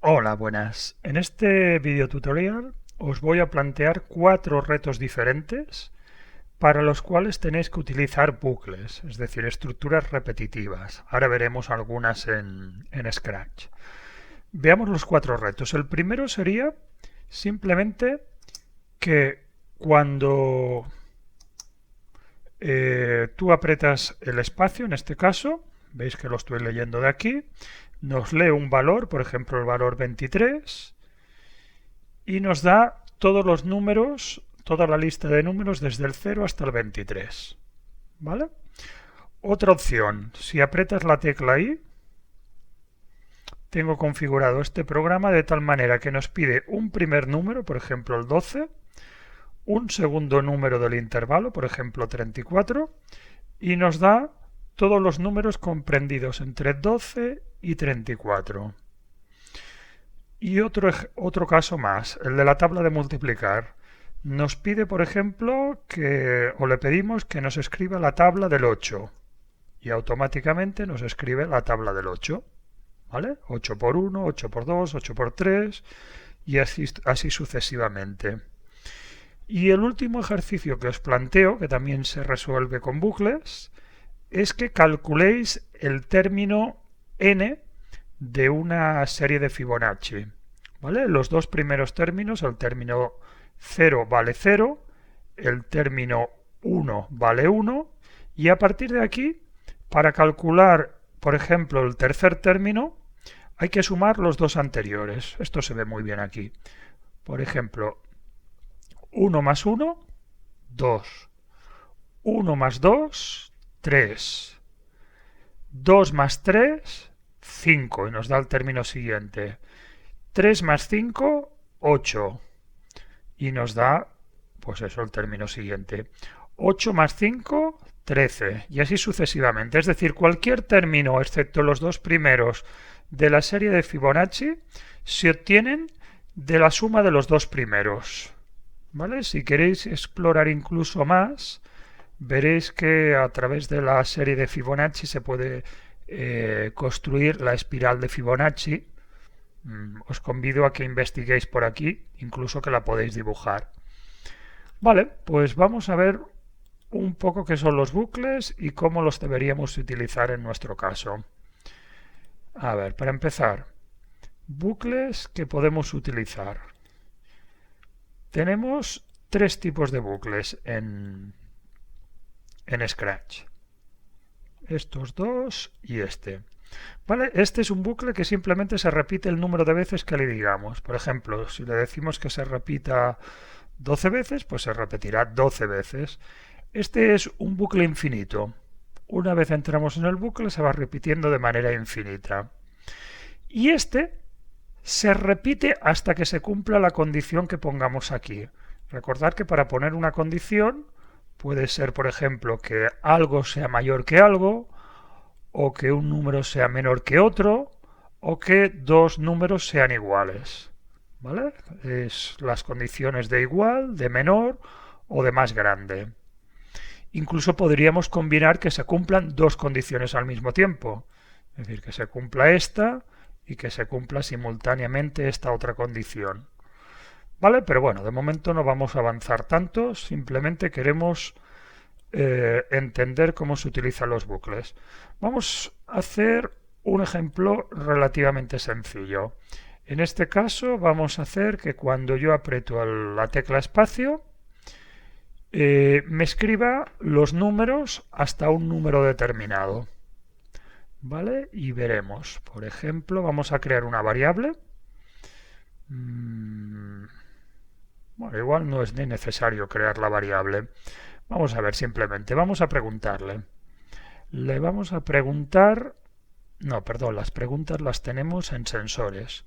Hola, buenas. En este video tutorial os voy a plantear 4 retos diferentes para los cuales tenéis que utilizar bucles, es decir, estructuras repetitivas. Ahora veremos algunas en Scratch. Veamos los 4 retos. El primero sería simplemente que cuando tú apretas el espacio, en este caso, veis que lo estoy leyendo de aquí, nos lee un valor, por ejemplo el valor 23, y nos da todos los números, toda la lista de números desde el 0 hasta el 23. ¿Vale? Otra opción, si aprietas la tecla I, tengo configurado este programa de tal manera que nos pide un primer número, por ejemplo el 12, un segundo número del intervalo, por ejemplo 34, y nos da todos los números comprendidos entre 12 y 34. Y otro caso más, el de la tabla de multiplicar. Nos pide, por ejemplo, o le pedimos que nos escriba la tabla del 8 y automáticamente nos escribe la tabla del 8. ¿Vale? 8 por 1, 8 por 2, 8 por 3 y así sucesivamente. Y el último ejercicio que os planteo, que también se resuelve con bucles, es que calculéis el término n de una serie de Fibonacci. ¿Vale? Los dos primeros términos, el término 0 vale 0, el término 1 vale 1, y a partir de aquí, para calcular, por ejemplo, el tercer término, hay que sumar los dos anteriores. Esto se ve muy bien aquí. Por ejemplo, 1 más 1, 2. 1 más 2, 3. 2 más 3, 5. Y nos da el término siguiente. 3 más 5, 8. Y nos da, pues eso, el término siguiente. 8 más 5, 13. Y así sucesivamente. Es decir, cualquier término, excepto los dos primeros de la serie de Fibonacci, se obtienen de la suma de los dos primeros. ¿Vale? Si queréis explorar incluso más, veréis que a través de la serie de Fibonacci se puede construir la espiral de Fibonacci. Os convido a que investiguéis por aquí, incluso que la podéis dibujar. Vale, pues vamos a ver un poco qué son los bucles y cómo los deberíamos utilizar en nuestro caso. A ver, para empezar, bucles que podemos utilizar. Tenemos 3 tipos de bucles en Scratch. Estos dos y este. ¿Vale? Este es un bucle que simplemente se repite el número de veces que le digamos. Por ejemplo, si le decimos que se repita 12 veces, pues se repetirá 12 veces. Este es un bucle infinito. Una vez entramos en el bucle se va repitiendo de manera infinita. Y este se repite hasta que se cumpla la condición que pongamos aquí. Recordad que para poner una condición puede ser, por ejemplo, que algo sea mayor que algo, o que un número sea menor que otro, o que dos números sean iguales. ¿Vale? Es las condiciones de igual, de menor o de más grande. Incluso podríamos combinar que se cumplan dos condiciones al mismo tiempo. Es decir, que se cumpla esta y que se cumpla simultáneamente esta otra condición. ¿Vale? Pero bueno, de momento no vamos a avanzar tanto, simplemente queremos entender cómo se utilizan los bucles. Vamos a hacer un ejemplo relativamente sencillo. En este caso vamos a hacer que cuando yo aprieto la tecla espacio, me escriba los números hasta un número determinado. ¿Vale? Y veremos. Por ejemplo, vamos a crear una variable. Bueno, igual no es ni necesario crear la variable. Vamos a ver simplemente. Vamos a preguntarle. Le vamos a preguntar... No, perdón, las preguntas las tenemos en sensores.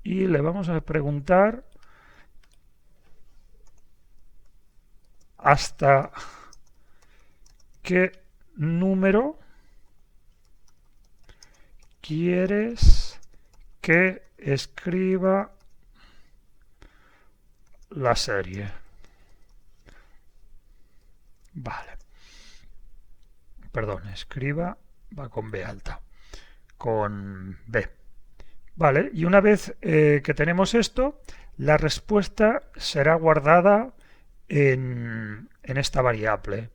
Y le vamos a preguntar hasta qué número quieres que escriba la serie. Vale. Perdón, escriba va con B alta. Con B. Vale, y una vez que tenemos esto, la respuesta será guardada en esta variable.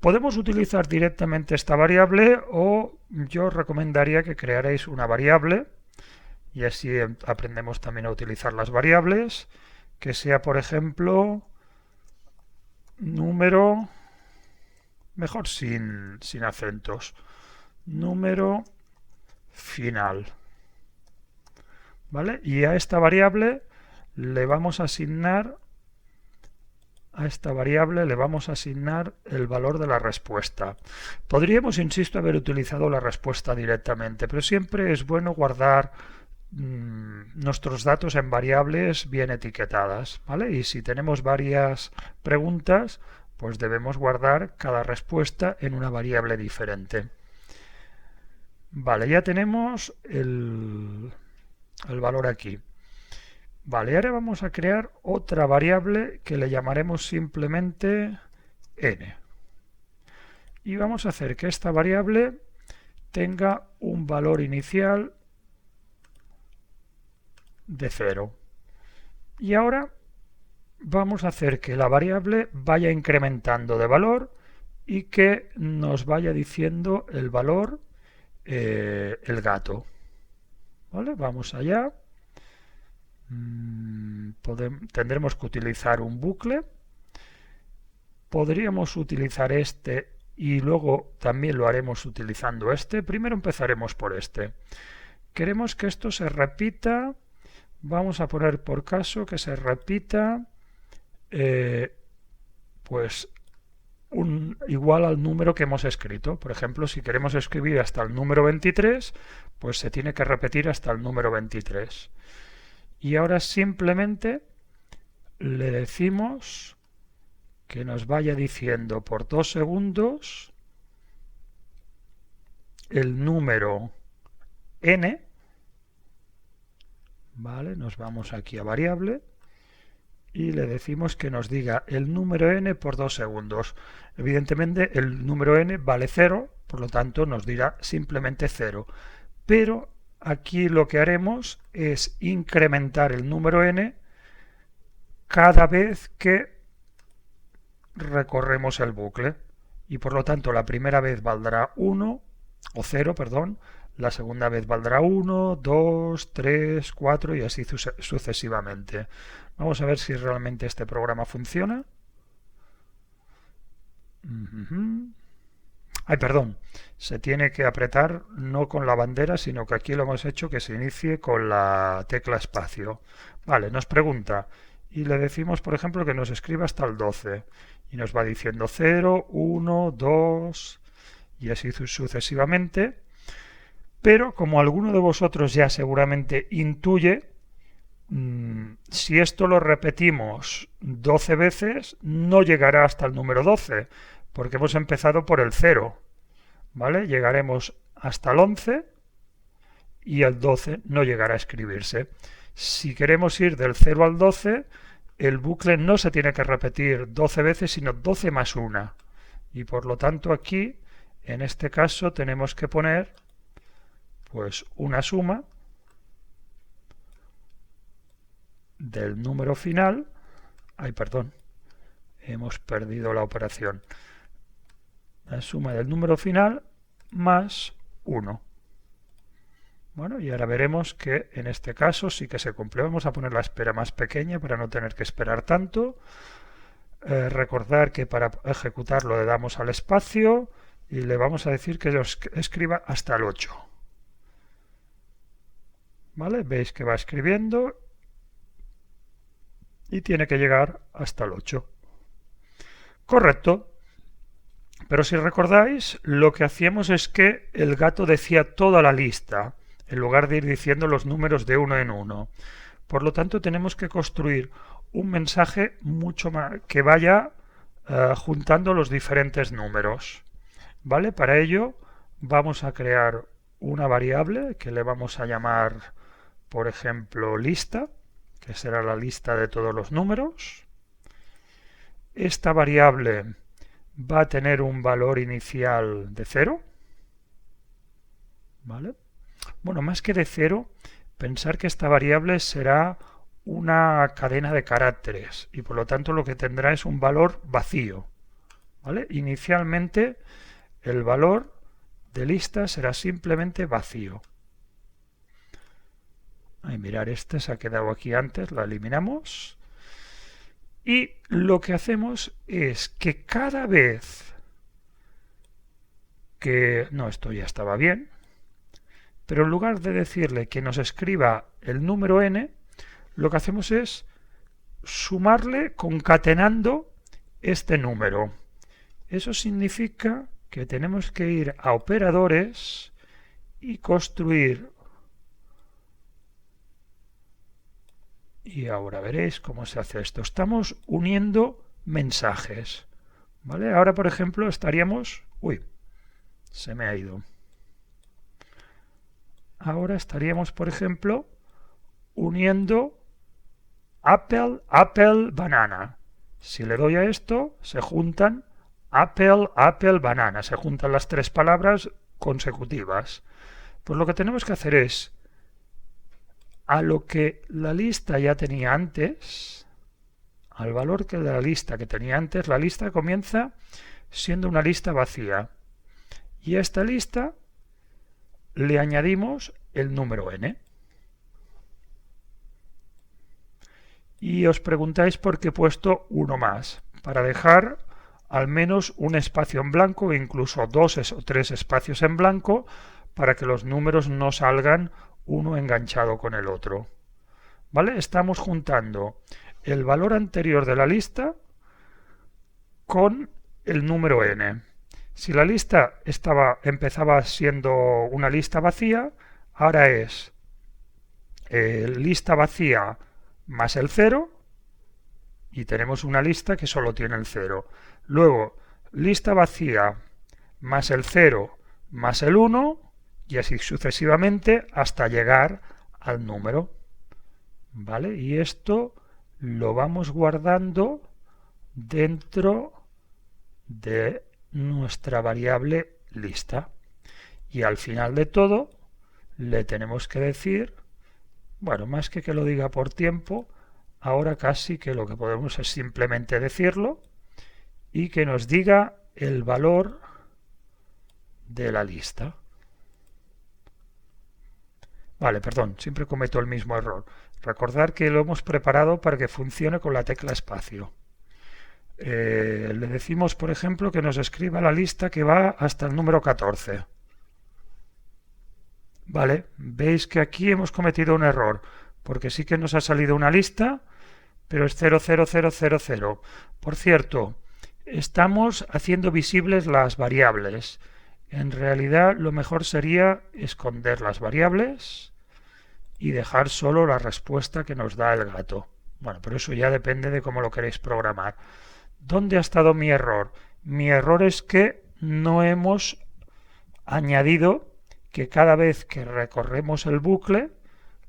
Podemos utilizar directamente esta variable o yo os recomendaría que crearais una variable y así aprendemos también a utilizar las variables, que sea por ejemplo número, mejor sin acentos, número final. ¿Vale? Y a esta variable le vamos a asignar el valor de la respuesta. Podríamos, insisto, haber utilizado la respuesta directamente, pero siempre es bueno guardar nuestros datos en variables bien etiquetadas, ¿vale? Y si tenemos varias preguntas, pues debemos guardar cada respuesta en una variable diferente. Vale, ya tenemos el valor aquí. Vale, ahora vamos a crear otra variable que le llamaremos simplemente n. Y vamos a hacer que esta variable tenga un valor inicial de 0. Y ahora vamos a hacer que la variable vaya incrementando de valor y que nos vaya diciendo el valor el gato. ¿Vale? Vamos allá. Tendremos que utilizar un bucle. Podríamos utilizar este y luego también lo haremos utilizando este. Primero empezaremos por este. Queremos que esto se repita. Vamos a poner por caso que se repita pues igual al número que hemos escrito. Por ejemplo, si queremos escribir hasta el número 23, pues se tiene que repetir hasta el número 23. Y ahora simplemente le decimos que nos vaya diciendo por 2 segundos el número n. Vale, nos vamos aquí a variable y le decimos que nos diga el número n por 2 segundos. Evidentemente el número n vale 0, por lo tanto nos dirá simplemente 0. Pero aquí lo que haremos es incrementar el número n cada vez que recorremos el bucle. Y por lo tanto la primera vez valdrá 1, o 0, perdón, la segunda vez valdrá 1, 2, 3, 4 y así sucesivamente. Vamos a ver si realmente este programa funciona. Ay, perdón, se tiene que apretar no con la bandera, sino que aquí lo hemos hecho que se inicie con la tecla espacio. Vale, nos pregunta y le decimos, por ejemplo, que nos escriba hasta el 12 y nos va diciendo 0, 1, 2 y así sucesivamente. Pero como alguno de vosotros ya seguramente intuye, si esto lo repetimos 12 veces, no llegará hasta el número 12, porque hemos empezado por el 0. ¿Vale? Llegaremos hasta el 11 y el 12 no llegará a escribirse. Si queremos ir del 0 al 12, el bucle no se tiene que repetir 12 veces, sino 12 más 1. Y por lo tanto aquí, en este caso, tenemos que poner pues una suma del número final. Ay, perdón, hemos perdido la operación. La suma del número final más 1. Bueno, y ahora veremos que en este caso sí que se cumple. Vamos a poner la espera más pequeña para no tener que esperar tanto. Recordar que para ejecutarlo le damos al espacio y le vamos a decir que escriba hasta el 8. ¿Vale? Veis que va escribiendo y tiene que llegar hasta el 8. Correcto. Pero si recordáis, lo que hacíamos es que el gato decía toda la lista, en lugar de ir diciendo los números de uno en uno. Por lo tanto, tenemos que construir un mensaje mucho más que vaya juntando los diferentes números. ¿Vale? Para ello vamos a crear una variable que le vamos a llamar, por ejemplo, lista, que será la lista de todos los números. Esta variable va a tener un valor inicial de 0. ¿Vale? Bueno, más que de 0, pensar que esta variable será una cadena de caracteres y por lo tanto lo que tendrá es un valor vacío. ¿Vale? Inicialmente el valor de lista será simplemente vacío. Ay, mirar, este se ha quedado aquí antes, la eliminamos. Y lo que hacemos es que cada vez que... No, esto ya estaba bien. Pero en lugar de decirle que nos escriba el número n, lo que hacemos es sumarle concatenando este número. Eso significa que tenemos que ir a operadores y construir. Y ahora veréis cómo se hace esto. Estamos uniendo mensajes. ¿Vale? Ahora, por ejemplo, estaríamos... Uy, se me ha ido. Ahora estaríamos, por ejemplo, uniendo apple, apple, banana. Si le doy a esto, se juntan apple, apple, banana. Se juntan las tres palabras consecutivas. Pues lo que tenemos que hacer es, a lo que la lista ya tenía antes, al valor que de la lista que tenía antes, la lista comienza siendo una lista vacía. Y a esta lista le añadimos el número n. Y os preguntáis por qué he puesto uno más, para dejar al menos un espacio en blanco o incluso dos o tres espacios en blanco para que los números no salgan uno enganchado con el otro. ¿Vale? Estamos juntando el valor anterior de la lista con el número n. Si la lista empezaba siendo una lista vacía, ahora es lista vacía más el 0 y tenemos una lista que solo tiene el 0. Luego, lista vacía más el 0 más el 1 y así sucesivamente hasta llegar al número. ¿Vale? Y esto lo vamos guardando dentro de nuestra variable lista. Y al final de todo le tenemos que decir, bueno, más que lo diga por tiempo, ahora casi que lo que podemos es simplemente decirlo y que nos diga el valor de la lista. Vale, perdón, siempre cometo el mismo error. Recordar que lo hemos preparado para que funcione con la tecla espacio. Le decimos, por ejemplo, que nos escriba la lista que va hasta el número 14. Vale, veis que aquí hemos cometido un error, porque sí que nos ha salido una lista, pero es 00000. Por cierto, estamos haciendo visibles las variables. En realidad, lo mejor sería esconder las variables y dejar solo la respuesta que nos da el gato. Bueno, pero eso ya depende de cómo lo queréis programar. ¿Dónde ha estado mi error? Mi error es que no hemos añadido que cada vez que recorremos el bucle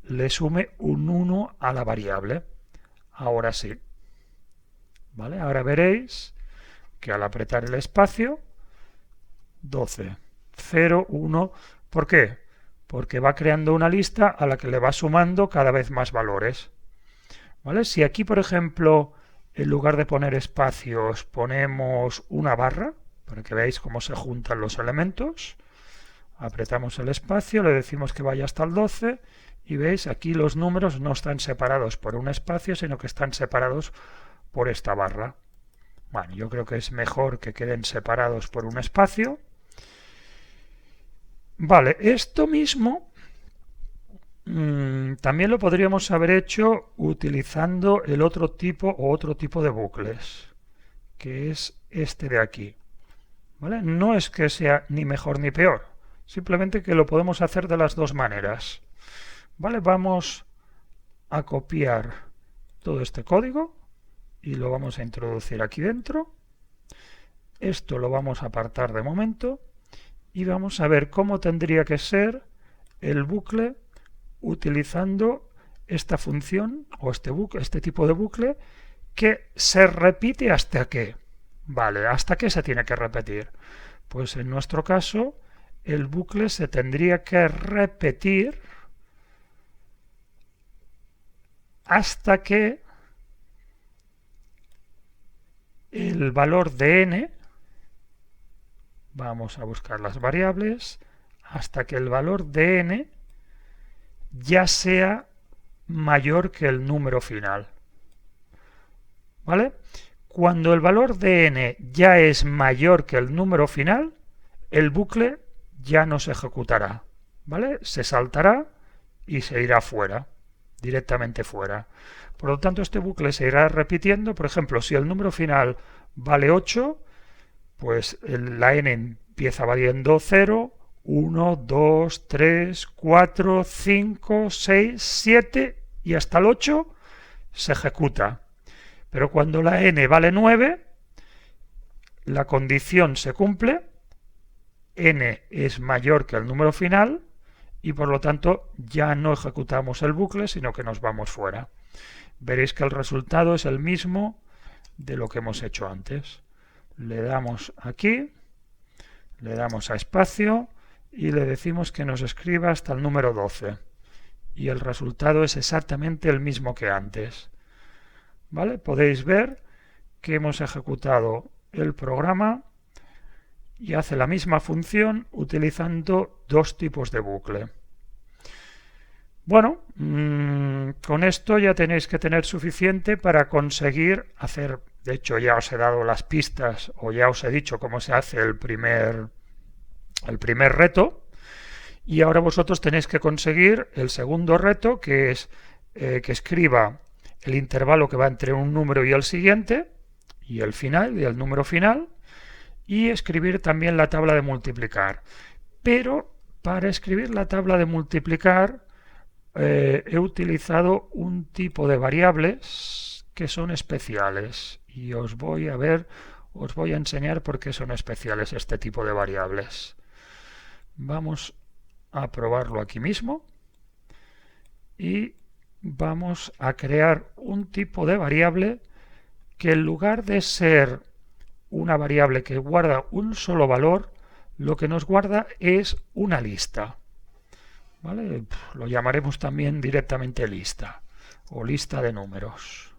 le sume un 1 a la variable. Ahora sí. ¿Vale? Ahora veréis que al apretar el espacio, 12, 0, 1. ¿Por qué? Porque va creando una lista a la que le va sumando cada vez más valores. ¿Vale? Si aquí, por ejemplo, en lugar de poner espacios, ponemos una barra, para que veáis cómo se juntan los elementos, apretamos el espacio, le decimos que vaya hasta el 12 y veis, aquí los números no están separados por un espacio, sino que están separados por esta barra. Bueno, yo creo que es mejor que queden separados por un espacio. Vale, esto mismo también lo podríamos haber hecho utilizando el otro tipo de bucles, que es este de aquí. ¿Vale? No es que sea ni mejor ni peor, simplemente que lo podemos hacer de las dos maneras. ¿Vale? Vamos a copiar todo este código y lo vamos a introducir aquí dentro. Esto lo vamos a apartar de momento y vamos a ver cómo tendría que ser el bucle utilizando esta función o este tipo de bucle que se repite hasta qué. Vale, ¿hasta qué se tiene que repetir? Pues en nuestro caso el bucle se tendría que repetir hasta que el valor de n, vamos a buscar las variables, hasta que el valor de n ya sea mayor que el número final. ¿Vale? Cuando el valor de n ya es mayor que el número final, el bucle ya no se ejecutará. ¿Vale? Se saltará y se irá fuera, directamente fuera. Por lo tanto, este bucle se irá repitiendo. Por ejemplo, si el número final vale 8, pues la n empieza valiendo 0, 1, 2, 3, 4, 5, 6, 7 y hasta el 8 se ejecuta. Pero cuando la n vale 9, la condición se cumple, n es mayor que el número final y por lo tanto ya no ejecutamos el bucle, sino que nos vamos fuera. Veréis que el resultado es el mismo de lo que hemos hecho antes. Le damos aquí, le damos a espacio y le decimos que nos escriba hasta el número 12. Y el resultado es exactamente el mismo que antes. ¿Vale? Podéis ver que hemos ejecutado el programa y hace la misma función utilizando dos tipos de bucle. Bueno, con esto ya tenéis que tener suficiente para conseguir hacer, de hecho ya os he dado las pistas o ya os he dicho cómo se hace el primer reto, y ahora vosotros tenéis que conseguir el segundo reto, que es que escriba el intervalo que va entre un número y el siguiente, y el final, y el número final, y escribir también la tabla de multiplicar. Pero para escribir la tabla de multiplicar he utilizado un tipo de variables que son especiales, y os voy a enseñar por qué son especiales este tipo de variables. Vamos a probarlo aquí mismo y vamos a crear un tipo de variable que en lugar de ser una variable que guarda un solo valor, lo que nos guarda es una lista. ¿Vale? Lo llamaremos también directamente lista o lista de números.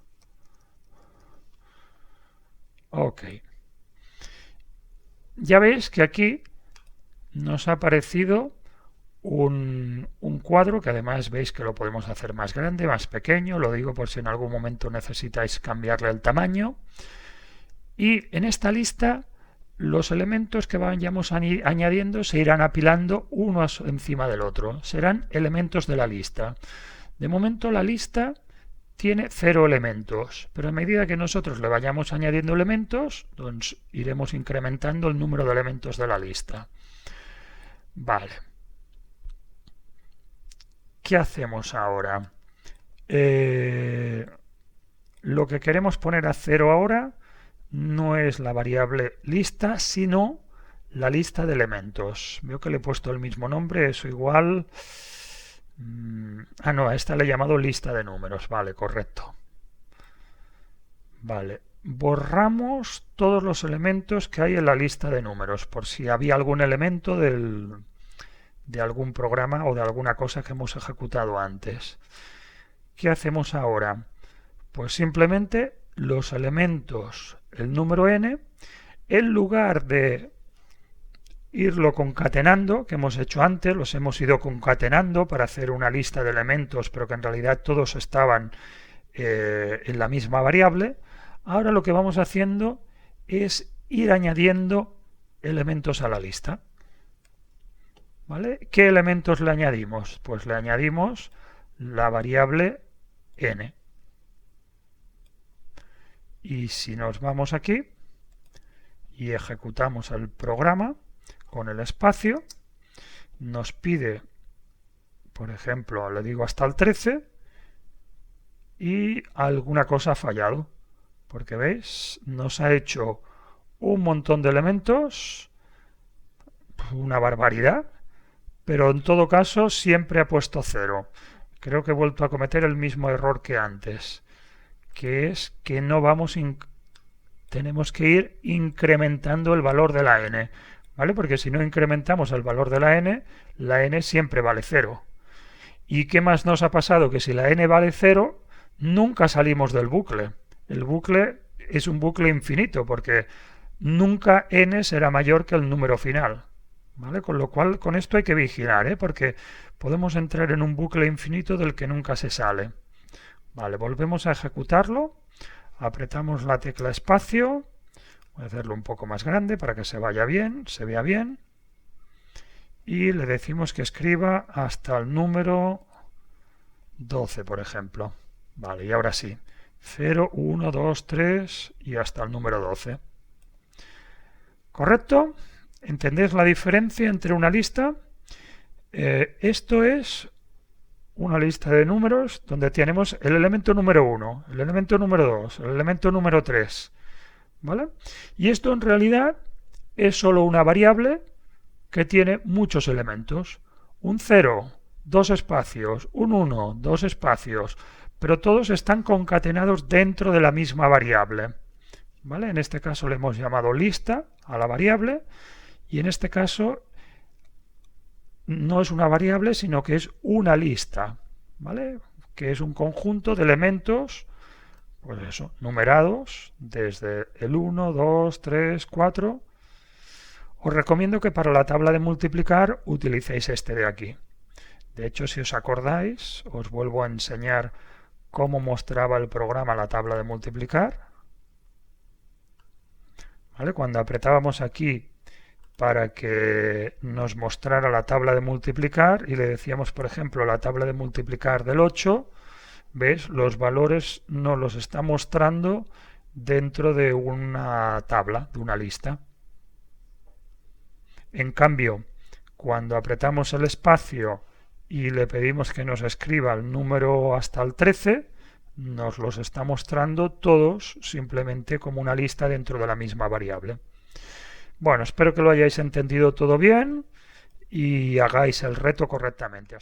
Ok. Ya veis que aquí nos ha aparecido un cuadro que además veis que lo podemos hacer más grande, más pequeño, lo digo por si en algún momento necesitáis cambiarle el tamaño. Y en esta lista los elementos que vayamos añadiendo se irán apilando uno encima del otro, serán elementos de la lista. De momento la lista tiene 0 elementos, pero a medida que nosotros le vayamos añadiendo elementos, pues iremos incrementando el número de elementos de la lista. Vale. ¿Qué hacemos ahora? Lo que queremos poner a 0 ahora no es la variable lista, sino la lista de elementos. Veo que le he puesto el mismo nombre, eso igual... no, a esta le he llamado lista de números. Vale, correcto. Vale, borramos todos los elementos que hay en la lista de números, por si había algún elemento de algún programa o de alguna cosa que hemos ejecutado antes. ¿Qué hacemos ahora? Pues simplemente los elementos, el número n, en lugar de irlo concatenando, que hemos hecho antes, los hemos ido concatenando para hacer una lista de elementos, pero que en realidad todos estaban en la misma variable. Ahora lo que vamos haciendo es ir añadiendo elementos a la lista. ¿Vale? ¿Qué elementos le añadimos? Pues le añadimos la variable n. Y si nos vamos aquí y ejecutamos el programa con el espacio, nos pide, por ejemplo, le digo hasta el 13 y alguna cosa ha fallado, porque veis, nos ha hecho un montón de elementos, una barbaridad, pero en todo caso siempre ha puesto 0. Creo que he vuelto a cometer el mismo error que antes, que es que no vamos tenemos que ir incrementando el valor de la n, ¿vale? Porque si no incrementamos el valor de la n siempre vale 0. ¿Y qué más nos ha pasado? Que si la n vale 0, nunca salimos del bucle. El bucle es un bucle infinito porque nunca n será mayor que el número final. ¿Vale? Con lo cual, con esto hay que vigilar, ¿eh? Porque podemos entrar en un bucle infinito del que nunca se sale. Vale, volvemos a ejecutarlo, apretamos la tecla espacio, voy a hacerlo un poco más grande para que se vaya bien, se vea bien, y le decimos que escriba hasta el número 12, por ejemplo. Vale, y ahora sí, 0, 1, 2, 3 y hasta el número 12. ¿Correcto? ¿Entendéis la diferencia entre una lista? Esto es una lista de números donde tenemos el elemento número 1, el elemento número 2, el elemento número 3. ¿Vale? Y esto en realidad es solo una variable que tiene muchos elementos. Un 0, dos espacios, un 1, dos espacios, pero todos están concatenados dentro de la misma variable. ¿Vale? En este caso le hemos llamado lista a la variable y en este caso no es una variable sino que es una lista, ¿vale? Que es un conjunto de elementos, pues eso, numerados desde el 1, 2, 3, 4. Os recomiendo que para la tabla de multiplicar utilicéis este de aquí. De hecho, si os acordáis, os vuelvo a enseñar cómo mostraba el programa la tabla de multiplicar. ¿Vale? Cuando apretábamos aquí para que nos mostrara la tabla de multiplicar y le decíamos, por ejemplo, la tabla de multiplicar del 8, ¿ves? Los valores nos los está mostrando dentro de una tabla, de una lista. En cambio, cuando apretamos el espacio y le pedimos que nos escriba el número hasta el 13, nos los está mostrando todos simplemente como una lista dentro de la misma variable. Bueno, espero que lo hayáis entendido todo bien y hagáis el reto correctamente.